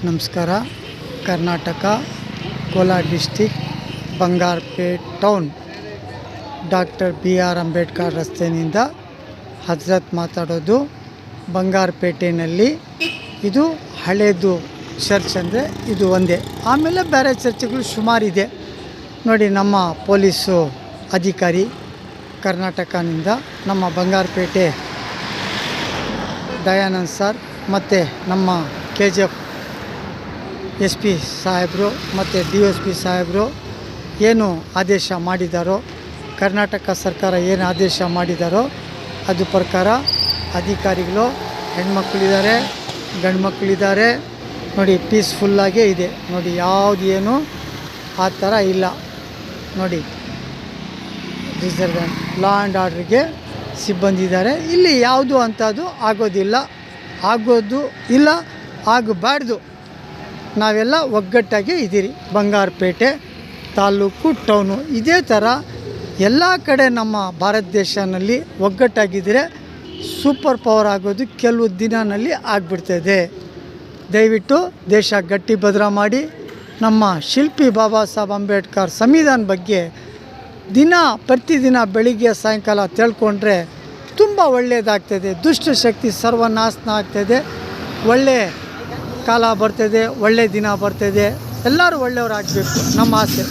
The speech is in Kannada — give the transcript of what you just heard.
ನಮಸ್ಕಾರ. Karnataka, Kolar district, Bangarapet town, doctor BR Ambedkar ರಸ್ತೆಯಿಂದ ಹಜರತ್ ಮಾತಾಡೋದು. ಬಂಗಾರಪೇಟೆಯಲ್ಲಿ ಇದು ಹಳೇದು ಚರ್ಚ್ ಅಂದರೆ ಇದು ಒಂದೇ. ಆಮೇಲೆ ಬೇರೆ ಚರ್ಚ್ಗಳು ಸುಮಾರಿದೆ ನೋಡಿ. ನಮ್ಮ ಪೊಲೀಸು ಅಧಿಕಾರಿ ಕರ್ನಾಟಕನಿಂದ ನಮ್ಮ ಬಂಗಾರಪೇಟೆ ದಯಾನಂದ್ ಸರ್ ಮತ್ತು ನಮ್ಮ KGF SP ಸಾಹೇಬರು ಮತ್ತು DSP ಸಾಹೇಬರು ಏನು ಆದೇಶ ಮಾಡಿದಾರೋ, ಕರ್ನಾಟಕ ಸರ್ಕಾರ ಏನು ಆದೇಶ ಮಾಡಿದಾರೋ ಅದು ಪ್ರಕಾರ ಅಧಿಕಾರಿಗಳು ಹೆಣ್ಮಕ್ಳಿದ್ದಾರೆ, ಗಂಡು ಮಕ್ಕಳಿದ್ದಾರೆ ನೋಡಿ. ಪೀಸ್ಫುಲ್ಲಾಗೇ ಇದೆ ನೋಡಿ, ಯಾವುದು ಏನು ಆ ಥರ ಇಲ್ಲ ನೋಡಿ. ರಿಸರ್ವ್ ಲಾ ಆ್ಯಂಡ್ ಆರ್ಡ್ರಿಗೆ ಸಿಬ್ಬಂದಿ ಇದ್ದಾರೆ. ಇಲ್ಲಿ ಯಾವುದು ಅಂಥದ್ದು ಆಗೋದಿಲ್ಲ, ಆಗೋದು ಇಲ್ಲ, ಆಗಬಾರ್ದು. ನಾವೆಲ್ಲ ಒಗ್ಗಟ್ಟಾಗಿ ಇದ್ದೀರಿ. ಬಂಗಾರಪೇಟೆ ತಾಲೂಕು, ಟೌನು ಇದೇ ಥರ ಎಲ್ಲ ಕಡೆ ನಮ್ಮ ಭಾರತ ದೇಶನಲ್ಲಿ ಒಗ್ಗಟ್ಟಾಗಿದ್ದರೆ ಸೂಪರ್ ಪವರ್ ಆಗೋದು ಕೆಲವು ದಿನದಲ್ಲಿ ಆಗಿಬಿಡ್ತದೆ. ದಯವಿಟ್ಟು ದೇಶ ಗಟ್ಟಿ ಭದ್ರ ಮಾಡಿ ನಮ್ಮ ಶಿಲ್ಪಿ ಬಾಬಾ ಸಾಹೇಬ್ ಅಂಬೇಡ್ಕರ್ ಸಂವಿಧಾನ ಬಗ್ಗೆ ಪ್ರತಿದಿನ ಬೆಳಿಗ್ಗೆ ಸಾಯಂಕಾಲ ತಿಳ್ಕೊಂಡ್ರೆ ತುಂಬ ಒಳ್ಳೆಯದಾಗ್ತದೆ. ದುಷ್ಟ ಶಕ್ತಿ ಸರ್ವನಾಶನ ಆಗ್ತದೆ, ಒಳ್ಳೆ ಕಾಲ ಬರ್ತದೆ, ಒಳ್ಳೆ ದಿನ ಬರ್ತದೆ. ಎಲ್ಲರೂ ಒಳ್ಳೆಯವರಾಗಬೇಕು ನಮ್ಮ ಆಸೆ.